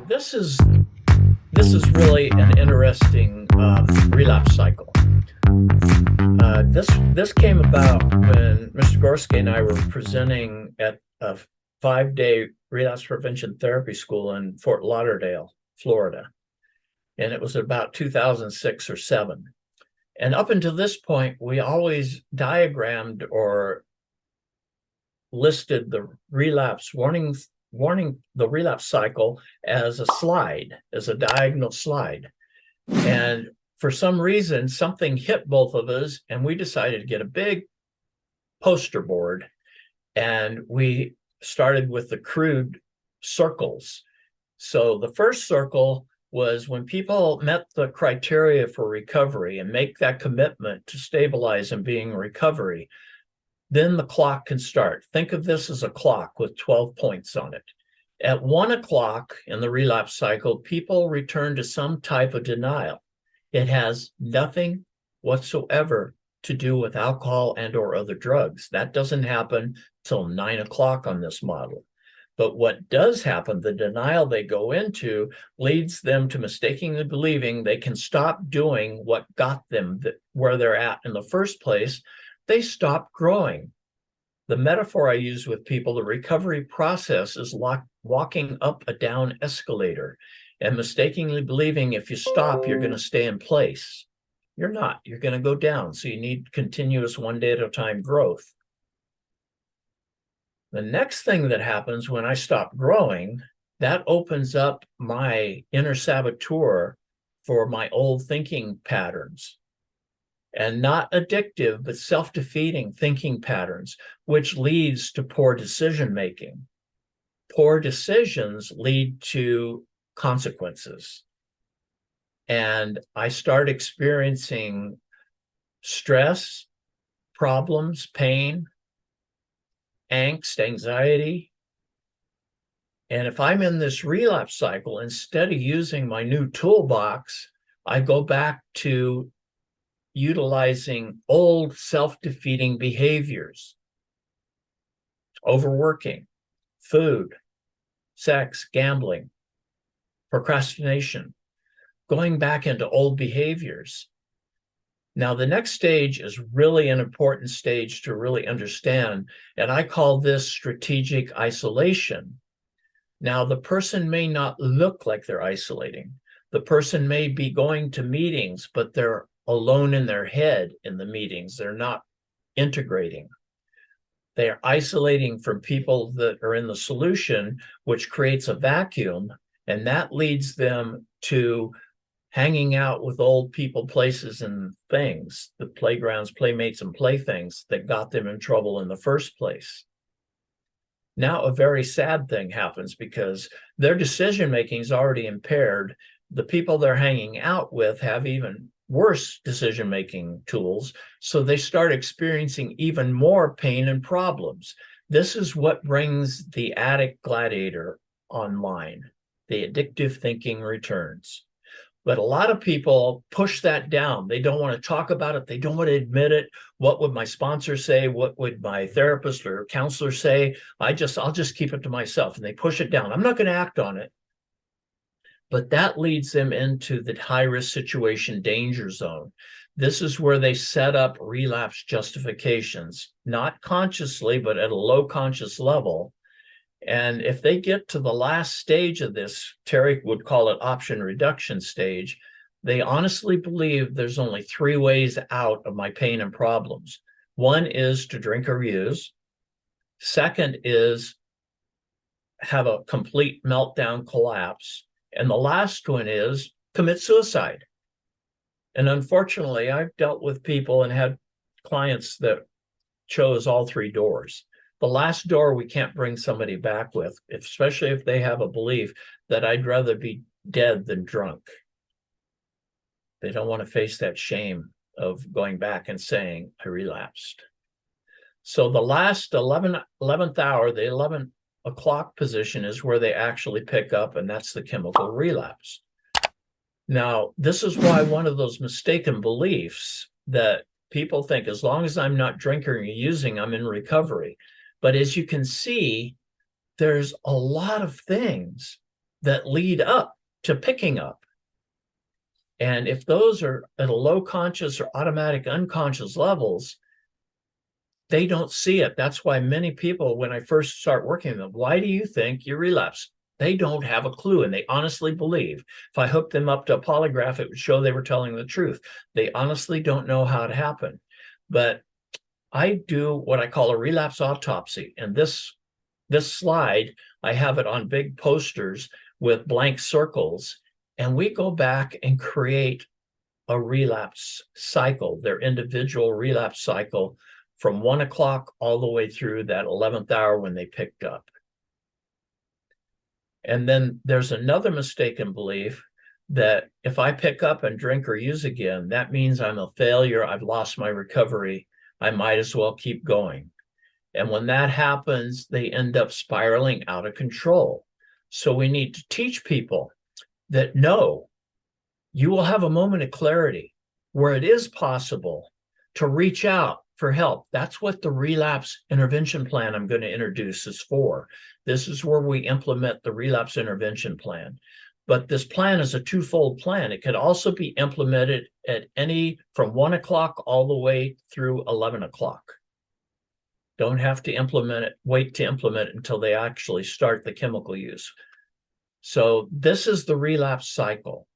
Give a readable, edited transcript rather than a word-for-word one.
So this is really an interesting relapse cycle. This came about when Mr. Gorski and I were presenting at a 5-day relapse prevention therapy school in Fort Lauderdale, Florida, and it was about 2006 or 7. And up until this point, we always diagrammed or listed the relapse warning the relapse cycle as a slide, as a diagonal slide. And for some reason, something hit both of us, and we decided to get a big poster board. And we started with the crude circles. So the first circle was when people met the criteria for recovery and make that commitment to stabilize and being in recovery, then the clock can start. Think of this as a clock with 12 points on it. At 1 o'clock in the relapse cycle, people return to some type of denial. It has nothing whatsoever to do with alcohol and or other drugs. That doesn't happen till 9 o'clock on this model. But what does happen, the denial they go into leads them to mistakenly believing they can stop doing what got them where they're at in the first place. They stop growing. The metaphor I use with people, the recovery process is like walking up a down escalator and mistakenly believing if you stop, you're going to stay in place. You're not. You're going to go down. So you need continuous one day at a time growth. The next thing that happens when I stop growing, that opens up my inner saboteur for my old thinking patterns. And not addictive, but self-defeating thinking patterns, which leads to poor decision-making. Poor decisions lead to consequences. And I start experiencing stress, problems, pain, angst, anxiety. And if I'm in this relapse cycle, instead of using my new toolbox, I go back to utilizing old self-defeating behaviors, overworking, food, sex, gambling, procrastination, going back into old behaviors. Now, the next stage is really an important stage to really understand, and I call this strategic isolation. Now, the person may not look like they're isolating. The person may be going to meetings, but they're alone in their head in the meetings. They're not integrating. They are isolating from people that are in the solution, which creates a vacuum, and that leads them to hanging out with old people, places, and things, the playgrounds, playmates, and playthings that got them in trouble in the first place. Now, a very sad thing happens because their decision-making is already impaired. The people they're hanging out with have even worse decision-making tools, so they start experiencing even more pain and problems. This is what brings the addict gladiator online. The addictive thinking returns. But a lot of people push that down. They don't want to talk about it. They don't want to admit it. What would my sponsor say? What would my therapist or counselor say? I'll just keep it to myself. And they push it down. I'm not going to act on it. But that leads them into the high-risk situation danger zone. This is where they set up relapse justifications, not consciously, but at a low conscious level. And if they get to the last stage of this, Terry would call it option reduction stage, they honestly believe there's only 3 ways out of my pain and problems. One is to drink or use. Second is have a complete meltdown collapse. And the last one is commit suicide. And unfortunately, I've dealt with people and had clients that chose all 3 doors. The last door we can't bring somebody back with, especially if they have a belief that I'd rather be dead than drunk. They don't want to face that shame of going back and saying, I relapsed. So the last 11th hour, the 11 o'clock position is where they actually pick up, and that's the chemical relapse. Now, this is why one of those mistaken beliefs that people think as long as I'm not drinking or using, I'm in recovery. But as you can see, there's a lot of things that lead up to picking up. And if those are at a low conscious or automatic unconscious levels, they don't see it. That's why many people, when I first start working with them, why do you think you relapse? They don't have a clue, and they honestly believe. If I hooked them up to a polygraph, it would show they were telling the truth. They honestly don't know how it happened. But I do what I call a relapse autopsy. And this slide, I have it on big posters with blank circles. And we go back and create a relapse cycle, their individual relapse cycle from 1 o'clock all the way through that 11th hour when they picked up. And then there's another mistaken belief that if I pick up and drink or use again, that means I'm a failure. I've lost my recovery. I might as well keep going. And when that happens, they end up spiraling out of control. So we need to teach people that no, you will have a moment of clarity where it is possible to reach out for help. That's what the relapse intervention plan I'm going to introduce is for. This is where we implement the relapse intervention plan. But this plan is a twofold plan. It could also be implemented at any from 1 o'clock all the way through 11 o'clock. Don't have to implement it, wait to implement it until they actually start the chemical use. So this is the relapse cycle.